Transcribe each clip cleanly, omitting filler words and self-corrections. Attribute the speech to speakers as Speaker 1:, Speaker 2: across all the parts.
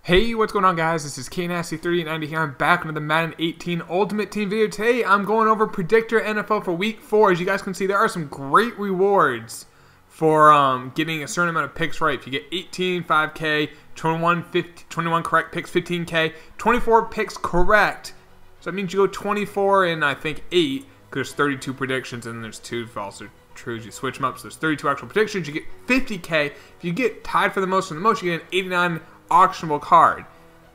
Speaker 1: Hey, what's going on, guys? This is KNasty3890 here. I'm back with the Madden 18 Ultimate Team video. Today, I'm going over Predictor NFL for Week 4. As you guys can see, there are some great rewards for getting a certain amount of picks right. If you get 18, 5K, 21 correct picks, 15K, 24 picks correct. So that means you go 24 and I think 8, because there's 32 predictions and then there's 2 false or trues. You switch them up, so there's 32 actual predictions. You get 50K. If you get tied for the most and the most, you get an 89 auctionable card.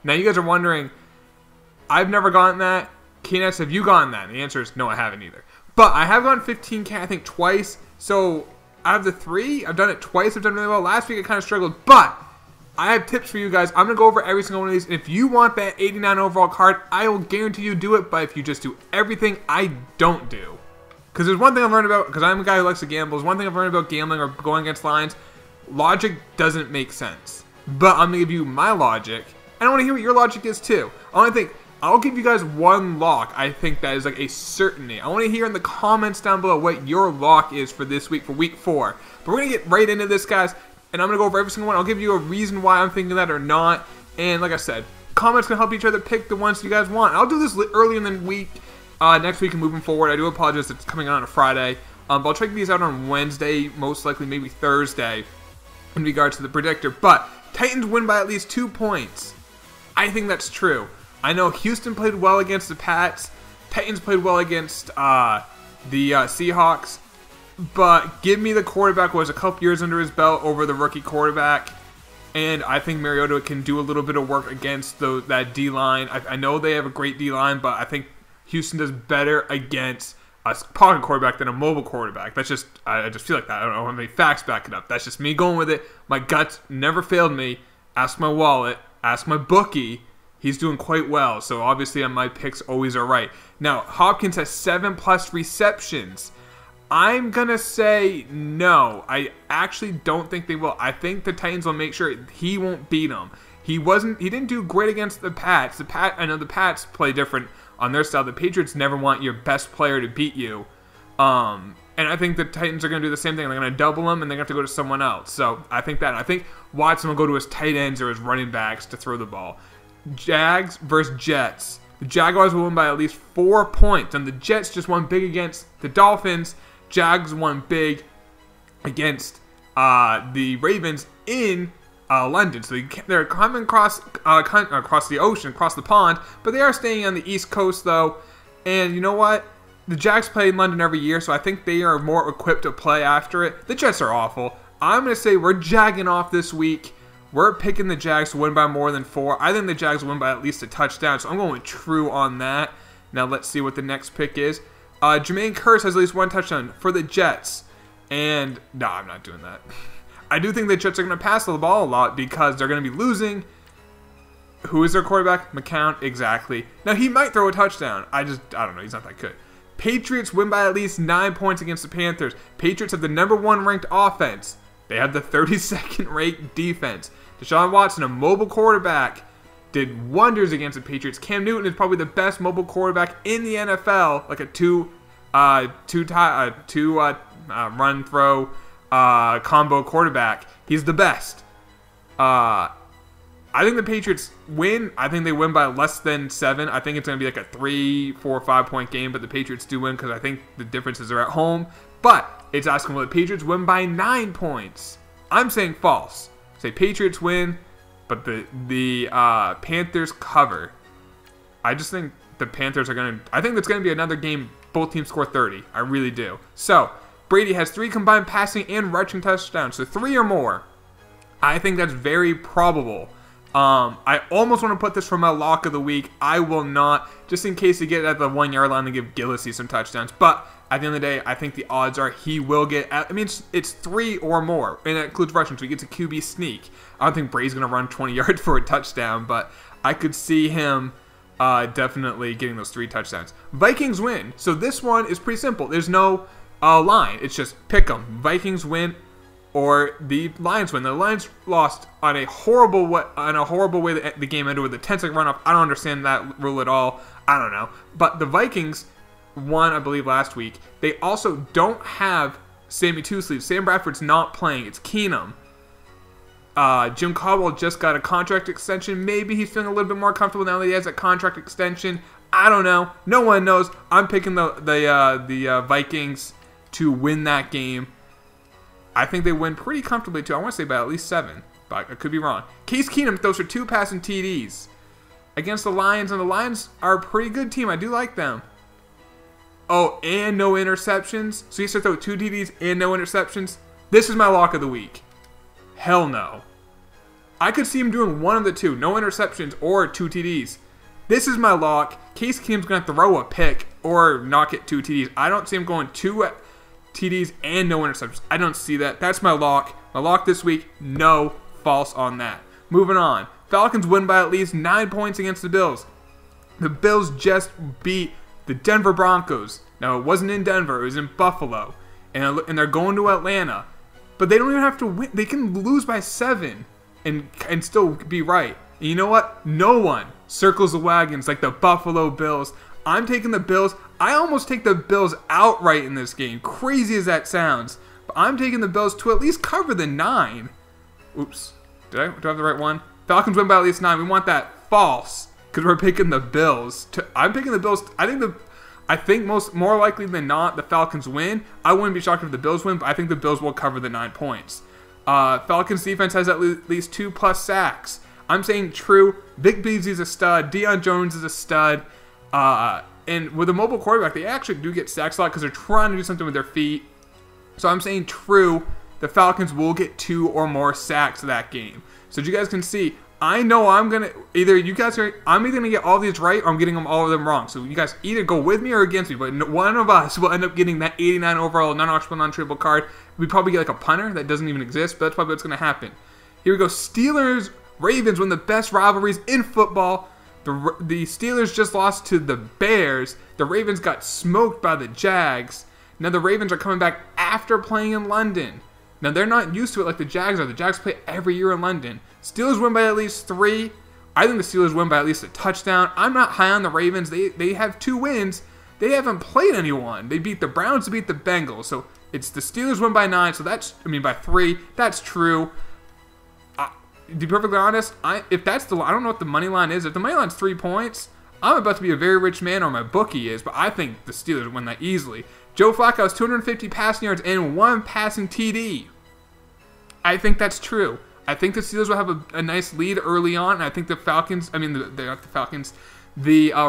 Speaker 1: Now you guys are wondering, I've never gotten that. Keenest, have you gotten that? And the answer is no, I haven't either. But I have gotten 15K, I think, twice. So out of the 3, I've done it twice. I've done really well. Last week I kind of struggled, but I have tips for you guys. I'm going to go over every single one of these. And if you want that 89 overall card, I will guarantee you do it. But if you just do everything I don't do, because there's one thing I've learned about, because I'm a guy who likes to gamble, there's one thing I've learned about gambling or going against lines, logic doesn't make sense. But I'm going to give you my logic, and I want to hear what your logic is too. I'll give you guys one lock I think that is like a certainty. I want to hear in the comments down below what your lock is for this week, for week 4. But we're going to get right into this, guys, and I'm going to go over every single one. I'll give you a reason why I'm thinking that or not. And like I said, comments can help each other pick the ones you guys want. I'll do this early in the week, next week and moving forward. I do apologize it's coming out on a Friday. But I'll check these out on Wednesday, most likely maybe Thursday, in regards to the predictor. But Titans win by at least 2 points. I think that's true. I know Houston played well against the Pats. Titans played well against the Seahawks. But give me the quarterback who has a couple years under his belt over the rookie quarterback. And I think Mariota can do a little bit of work against that D-line. I know they have a great D-line, but I think Houston does better against a pocket quarterback than a mobile quarterback. That's just, I just feel like that. I don't know how many facts back it up. That's just me going with it. My guts never failed me. Ask my wallet. Ask my bookie. He's doing quite well. So obviously my picks always are right. Now, Hopkins has 7+ receptions. I'm going to say no. I actually don't think they will. I think the Titans will make sure he won't beat them. He didn't do great against the Pats. I know the Pats play different on their style. The Patriots never want your best player to beat you. And I think the Titans are going to do the same thing. They're going to double him, and they're going to have to go to someone else. So I think that. I think Watson will go to his tight ends or his running backs to throw the ball. Jags versus Jets. The Jaguars will win by at least 4 points. And the Jets just won big against the Dolphins. Jags won big against the Ravens in London. So they're coming across the ocean, across the pond, but they are staying on the East Coast, though. And you know what? The Jags play in London every year, so I think they are more equipped to play after it. The Jets are awful. I'm going to say we're jagging off this week. We're picking the Jags to win by more than 4. I think the Jags will win by at least a touchdown, so I'm going true on that. Now let's see what the next pick is. Jermaine Kearse has at least 1 touchdown for the Jets. And no, I'm not doing that. I do think the Jets are going to pass the ball a lot because they're going to be losing. Who is their quarterback? McCown, exactly. Now, he might throw a touchdown. I don't know. He's not that good. Patriots win by at least 9 points against the Panthers. Patriots have the #1 ranked offense. They have the 32nd ranked defense. Deshaun Watson, a mobile quarterback, did wonders against the Patriots. Cam Newton is probably the best mobile quarterback in the NFL, like a two run throw combo quarterback. He's the best. I think the Patriots win. I think they win by less than 7. I think it's going to be like a 3, 4, 5 point game, but the Patriots do win because I think the differences are at home. But it's asking will the Patriots win by 9 points. I'm saying false. Say Patriots win, but the Panthers cover. I just think the Panthers are going to... I think it's going to be another game both teams score 30. I really do. So Brady has 3 combined passing and rushing touchdowns, so 3 or more. I think that's very probable. I almost want to put this for my lock of the week. I will not, just in case he get at the 1 yard line and give Gillislee some touchdowns. But at the end of the day, I think the odds are he will get, I mean, it's 3 or more, and that includes rushing, so he gets a QB sneak. I don't think Brady's going to run 20 yards for a touchdown, but I could see him definitely getting those 3 touchdowns. Vikings win. So this one is pretty simple. There's no line. It's just pick them. Vikings win or the Lions win. The Lions lost on a horrible way. The game ended with a 10-second runoff. I don't understand that rule at all. I don't know. But the Vikings won, I believe, last week. They also don't have Sammy Two Sleeves. Sam Bradford's not playing. It's Keenum. Jim Caldwell just got a contract extension. Maybe he's feeling a little bit more comfortable now that he has a contract extension. I don't know. No one knows. I'm picking the Vikings to win that game. I think they win pretty comfortably too. I want to say by at least 7, but I could be wrong. Case Keenum throws for 2 passing TDs against the Lions, and the Lions are a pretty good team. I do like them. Oh, and no interceptions. So he has to throw 2 TDs and no interceptions. This is my lock of the week. Hell no. I could see him doing one of the two. No interceptions or 2 TDs. This is my lock. Case Keenum's going to throw a pick or not get 2 TDs. I don't see him going 2 TDs and no interceptions. I don't see that. That's my lock. My lock this week, no false on that. Moving on. Falcons win by at least 9 points against the Bills. The Bills just beat the Denver Broncos. Now, it wasn't in Denver. It was in Buffalo. And they're going to Atlanta. But they don't even have to win. They can lose by 7 and still be right. And you know what? No one circles the wagons like the Buffalo Bills. I'm taking the Bills. I almost take the Bills outright in this game. Crazy as that sounds. But I'm taking the Bills to at least cover the 9. Oops. Do I have the right one? Falcons win by at least 9. We want that false because we're picking the Bills. I'm picking the Bills. I think more likely than not, the Falcons win. I wouldn't be shocked if the Bills win, but I think the Bills will cover the 9 points. Falcons defense has at least 2+ sacks. I'm saying true. Vic Beasley's a stud. Deion Jones is a stud. And with a mobile quarterback, they actually do get sacks a lot because they're trying to do something with their feet. So I'm saying true. The Falcons will get 2 or more sacks that game. So you guys can see, I know I'm going to, I'm either going to get all these right or I'm getting all of them wrong. So you guys either go with me or against me, but one of us will end up getting that 89 overall non-auctionable, non-tradable card. We probably get like a punter that doesn't even exist, but that's probably what's going to happen. Here we go. Steelers, Ravens, one of the best rivalries in football. The Steelers just lost to the Bears. The Ravens got smoked by the Jags. Now the Ravens are coming back after playing in London. Now they're not used to it like the Jags are. The Jags play every year in London. Steelers win by at least 3. I think the Steelers win by at least a touchdown. I'm not high on the Ravens. They have 2 wins. They haven't played anyone. They beat the Browns to beat the Bengals. So it's the Steelers win by 9. So by 3. That's true. To be perfectly honest, if that's I don't know what the money line is. If the money line's 3 points, I'm about to be a very rich man, or my bookie is. But I think the Steelers win that easily. Joe Flacco has 250 passing yards and 1 passing TD. I think that's true. I think the Steelers will have a nice lead early on, and I think the Falcons, the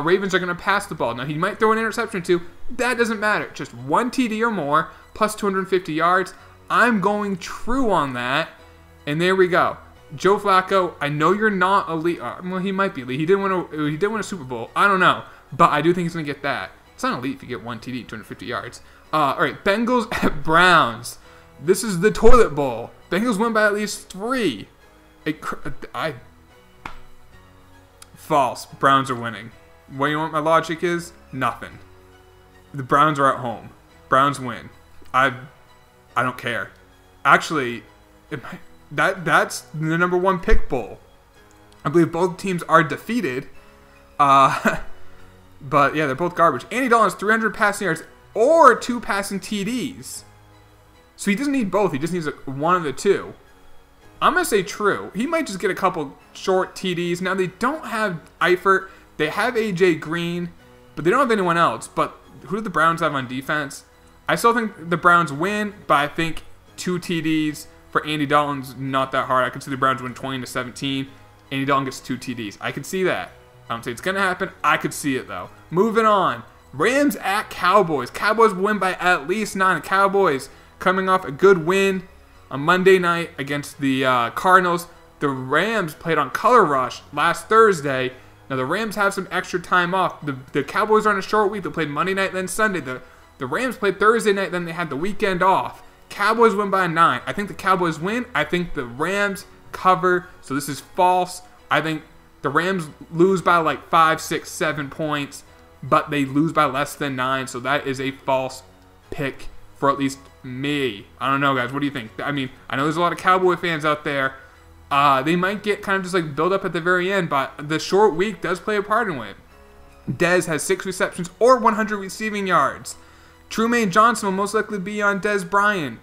Speaker 1: Ravens are going to pass the ball. Now, he might throw an interception too. That doesn't matter. Just 1 TD or more, plus 250 yards. I'm going true on that, and there we go. Joe Flacco, I know you're not elite. Well, he might be elite. He did win a Super Bowl. I don't know, but I do think he's going to get that. It's not elite if you get 1 TD, 250 yards. All right, Bengals at Browns. This is the toilet bowl. Bengals win by at least 3. False. Browns are winning. What do you want my logic is? Nothing. The Browns are at home. Browns win. I don't care. Actually, that's the number 1 pick bowl. I believe both teams are defeated. But yeah, they're both garbage. Andy Dalton has 300 passing yards or 2 passing TDs. So he doesn't need both. He just needs one of the 2. I'm going to say true. He might just get a couple short TDs. Now, they don't have Eifert. They have A.J. Green, but they don't have anyone else. But who do the Browns have on defense? I still think the Browns win, but I think 2 TDs for Andy Dalton's not that hard. I could see the Browns win 20-17. Andy Dalton gets 2 TDs. I could see that. I don't say it's going to happen. I could see it, though. Moving on. Rams at Cowboys. Cowboys win by at least 9. Cowboys coming off a good win on Monday night against the Cardinals. The Rams played on Color Rush last Thursday. Now, the Rams have some extra time off. The Cowboys are on a short week. They played Monday night, then Sunday. The Rams played Thursday night, then they had the weekend off. Cowboys win by 9. I think the Cowboys win. I think the Rams cover. So this is false. I think the Rams lose by like 5, 6, 7 points, but they lose by less than 9. So that is a false pick for at least me. I don't know, guys. What do you think? I mean, I know there's a lot of Cowboy fans out there. They might get kind of just like build up at the very end, but the short week does play a part in it. Dez has 6 receptions or 100 receiving yards. Trumaine Johnson will most likely be on Dez Bryant.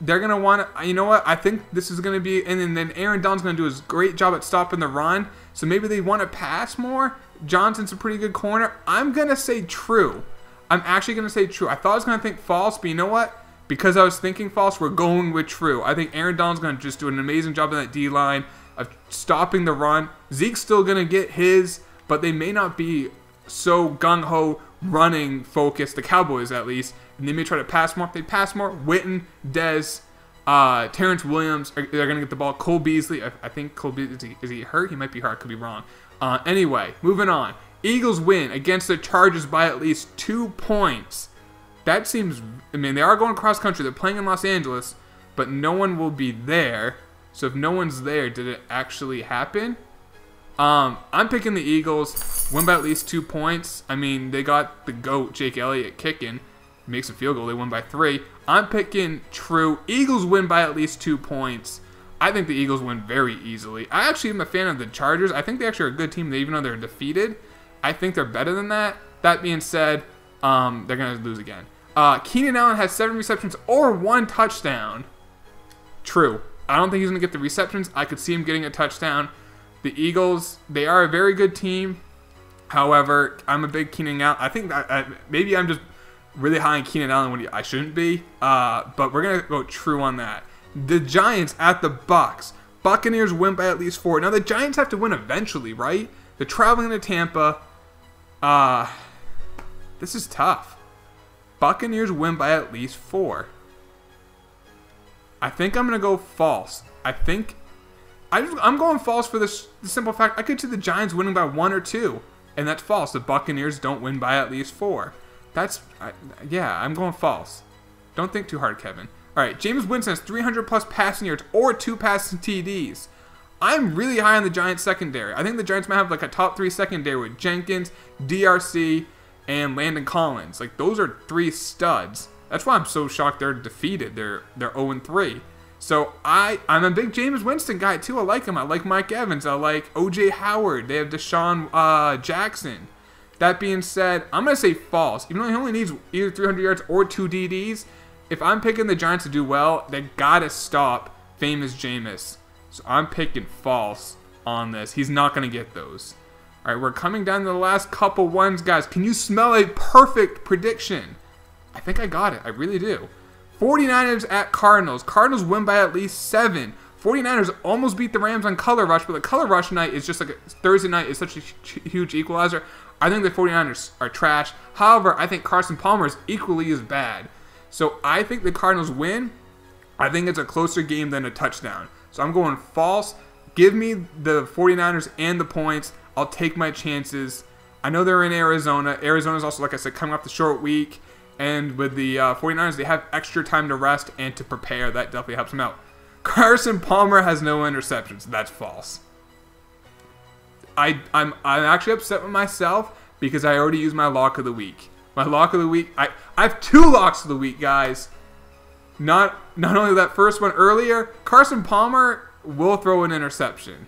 Speaker 1: they're going to want to, you know what? I think this is going to be, and then Aaron Donald's going to do his great job at stopping the run. So maybe they want to pass more. Johnson's a pretty good corner. I'm going to say true. I'm actually going to say true. I thought I was going to think false, but you know what? Because I was thinking false, we're going with true. I think Aaron Donald's going to just do an amazing job in that D-line of stopping the run. Zeke's still going to get his, but they may not be so gung-ho running focused, the Cowboys at least, and they may try to pass more. If they pass more, Witten, Dez, Terrence Williams, they're going to get the ball. Cole Beasley, I think Cole Beasley, is he hurt? He might be hurt, could be wrong. Anyway, moving on. Eagles win against the Chargers by at least 2 points. That seems, I mean, they are going cross country. They're playing in Los Angeles, but no one will be there. So if no one's there, did it actually happen? I'm picking the Eagles, win by at least 2 points. I mean, they got the GOAT, Jake Elliott, kicking. Makes a field goal. They win by 3. I'm picking true. Eagles win by at least 2 points. I think the Eagles win very easily. I actually am a fan of the Chargers. I think they actually are a good team, even though they're defeated. I think they're better than that. That being said, they're going to lose again. Keenan Allen has 7 receptions or 1 touchdown. True. I don't think he's going to get the receptions. I could see him getting a touchdown. The Eagles, they are a very good team. However, I'm a big Keenan Allen. I think that maybe I'm just really high on Keenan Allen when I shouldn't be. But we're going to go true on that. The Giants at the Bucs. Buccaneers win by at least 4. Now, the Giants have to win eventually, right? They're traveling to Tampa. This is tough. Buccaneers win by at least 4. I think I'm going to go false. I'm going false for the simple fact I could see the Giants winning by 1 or 2. And that's false. The Buccaneers don't win by at least 4. Yeah, I'm going false. Don't think too hard, Kevin. All right, Jameis Winston has 300-plus passing yards or 2 passing TDs. I'm really high on the Giants secondary. I think the Giants might have like a top 3 secondary with Jenkins, DRC, and Landon Collins. Like, those are 3 studs. That's why I'm so shocked they're defeated. They're 0-3. So I'm a big Jameis Winston guy too. I like him. I like Mike Evans. I like O.J. Howard. They have Deshaun Jackson. That being said, I'm going to say false. Even though he only needs either 300 yards or 2 DDs, if I'm picking the Giants to do well, they got to stop famous Jameis. So I'm picking false on this. He's not going to get those. All right, we're coming down to the last couple ones, guys. Can you smell a perfect prediction? I think I got it. I really do. 49ers at Cardinals. Cardinals win by at least 7. 49ers almost beat the Rams on Color Rush, but the Color Rush night is just like Thursday night is such a huge equalizer. I think the 49ers are trash. However, I think Carson Palmer is equally as bad. So I think the Cardinals win. I think it's a closer game than a touchdown. So I'm going false. Give me the 49ers and the points. I'll take my chances. I know they're in Arizona. Arizona's also, like I said, coming off the short week. And with the 49ers, they have extra time to rest and to prepare. That definitely helps them out. Carson Palmer has no interceptions. That's false. I'm actually upset with myself because I already used my lock of the week. My lock of the week, I have 2 locks of the week, guys. Not only that first one earlier, Carson Palmer will throw an interception.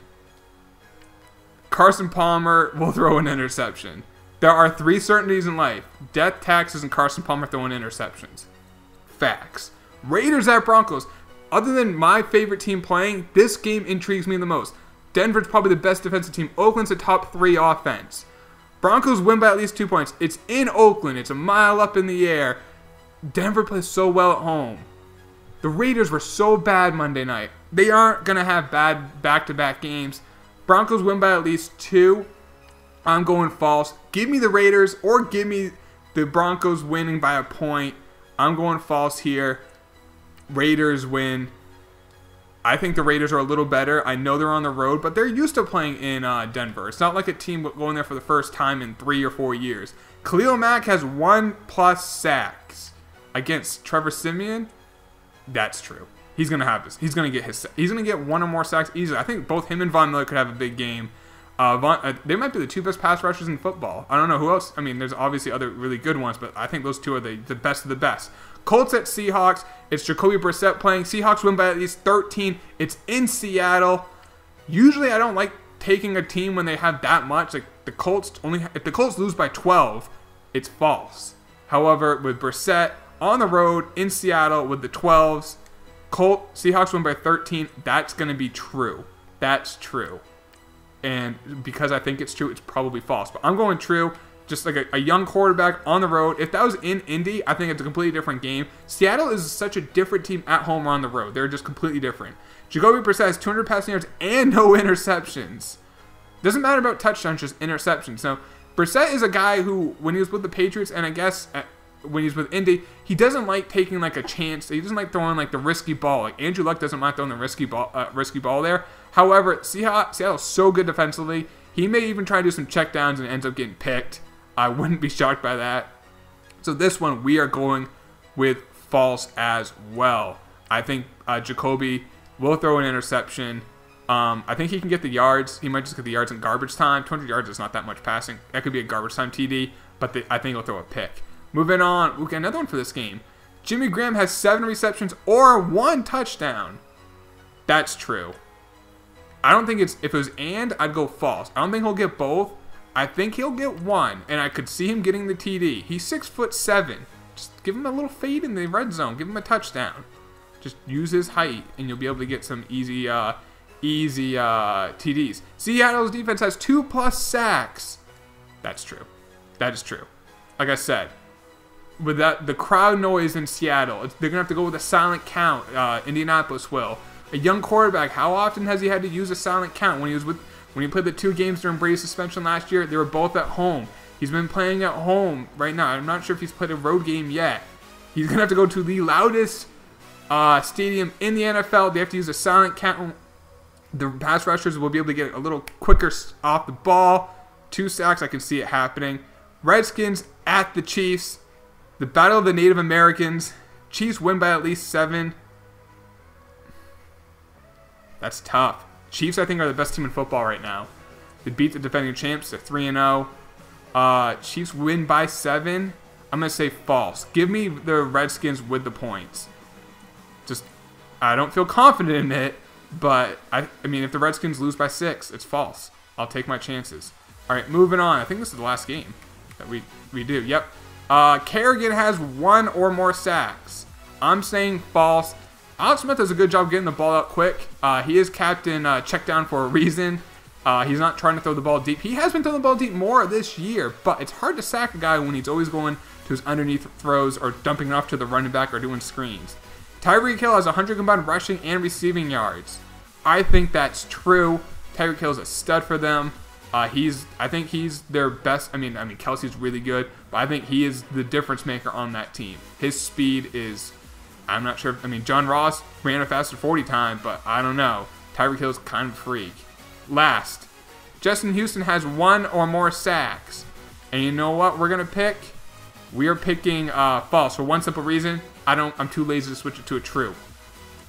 Speaker 1: Carson Palmer will throw an interception. There are 3 certainties in life: death, taxes, and Carson Palmer throwing interceptions. Facts. Raiders at Broncos. Other than my favorite team playing, this game intrigues me the most. Denver's probably the best defensive team. Oakland's a top 3 offense. Broncos win by at least 2 points. It's in Oakland. It's a mile up in the air. Denver plays so well at home. The Raiders were so bad Monday night. They aren't going to have bad back-to-back games. Broncos win by at least 2. I'm going false. Give me the Raiders or give me the Broncos winning by a point. I'm going false here. Raiders win. I think the Raiders are a little better. I know they're on the road, but they're used to playing in Denver. It's not like a team going there for the first time in 3 or 4 years. Khalil Mack has 1+ sacks against Trevor Siemian. That's true. He's gonna have this. He's gonna get his. He's gonna get 1 or more sacks easily. I think both him and Von Miller could have a big game. They might be the 2 best pass rushers in football. I don't know who else. I mean, there's obviously other really good ones, but I think those 2 are the best of the best. Colts at Seahawks. It's Jacoby Brissett playing. Seahawks win by at least 13. It's in Seattle. Usually, I don't like taking a team when they have that much. Like the Colts if the Colts lose by 12, it's false. However, with Brissett on the road in Seattle with the 12s, Colt, Seahawks win by 13. That's going to be true. That's true. And because I think it's true, it's probably false. But I'm going true. Just like a young quarterback on the road. If that was in Indy, I think it's a completely different game. Seattle is such a different team at home or on the road. They're just completely different. Jacoby Brissett has 200 passing yards and no interceptions. Doesn't matter about touchdowns, just interceptions. So Brissett is a guy who, when he was with the Patriots, and I guess when he's with Indy, he doesn't like taking like a chance. He doesn't like throwing like the risky ball. Like Andrew Luck doesn't mind throwing the risky ball there. However, Seattle's so good defensively. He may even try to do some checkdowns and ends up getting picked. I wouldn't be shocked by that. So this one, we are going with false as well. I think Jacoby will throw an interception. I think he can get the yards. He might just get the yards in garbage time. 200 yards is not that much passing. That could be a garbage time TD, but I think he'll throw a pick. Moving on, we'll get another one for this game. Jimmy Graham has 7 receptions or 1 touchdown. That's true. I don't think if it was and, I'd go false. I don't think he'll get both. I think he'll get 1, and I could see him getting the TD. He's 6'7". Just give him a little fade in the red zone. Give him a touchdown. Just use his height, and you'll be able to get some easy TDs. Seattle's defense has 2+ sacks. That's true. That is true. Like I said, with the crowd noise in Seattle, they're gonna have to go with a silent count. Indianapolis will. A young quarterback. How often has he had to use a silent count? When he played the 2 games during Brady's suspension last year, they were both at home. He's been playing at home right now. I'm not sure if he's played a road game yet. He's gonna have to go to the loudest stadium in the NFL. They have to use a silent count. The pass rushers will be able to get a little quicker off the ball. 2 sacks, I can see it happening. Redskins at the Chiefs. The Battle of the Native Americans. Chiefs win by at least 7. That's tough. Chiefs, I think, are the best team in football right now. They beat the defending champs. They're 3-0. Chiefs win by 7. I'm going to say false. Give me the Redskins with the points. Just, I don't feel confident in it, but, I mean, if the Redskins lose by 6, it's false. I'll take my chances. All right, moving on. I think this is the last game that we do. Yep. Kerrigan has 1 or more sacks. I'm saying false. Alex Smith does a good job getting the ball out quick. He is captain check down for a reason. He's not trying to throw the ball deep. He has been throwing the ball deep more this year, but it's hard to sack a guy when he's always going to his underneath throws or dumping it off to the running back or doing screens. Tyreek Hill has 100 combined rushing and receiving yards. I think that's true. Tyreek Hill is a stud for them. I think he's their best. I mean, Kelsey's really good, but I think he is the difference maker on that team. His speed is, I'm not sure. I mean, John Ross ran a faster 40 time, but I don't know. Tyreek Hill's kind of a freak. Last, Justin Houston has 1 or more sacks. And you know what we're going to pick? We are picking false for one simple reason. I'm too lazy to switch it to a true.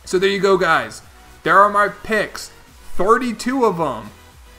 Speaker 1: So there you go, guys. There are my picks. 32 of them.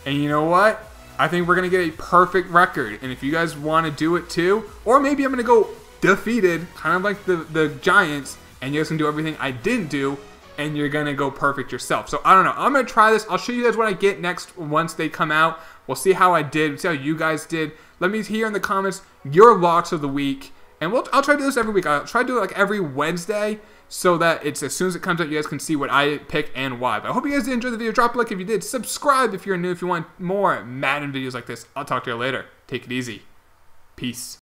Speaker 1: And you know what? I think we're going to get a perfect record. And if you guys want to do it too, or maybe I'm going to go defeated, kind of like the Giants, and you guys can do everything I didn't do, and you're going to go perfect yourself. So I don't know. I'm going to try this. I'll show you guys what I get next once they come out. We'll see how I did. We'll see how you guys did. Let me hear in the comments your locks of the week. And I'll try to do this every week. I'll try to do it like every Wednesday so that it's as soon as it comes out, you guys can see what I pick and why. But I hope you guys did enjoy the video. Drop a like if you did. Subscribe if you're new. If you want more Madden videos like this. I'll talk to you later. Take it easy. Peace.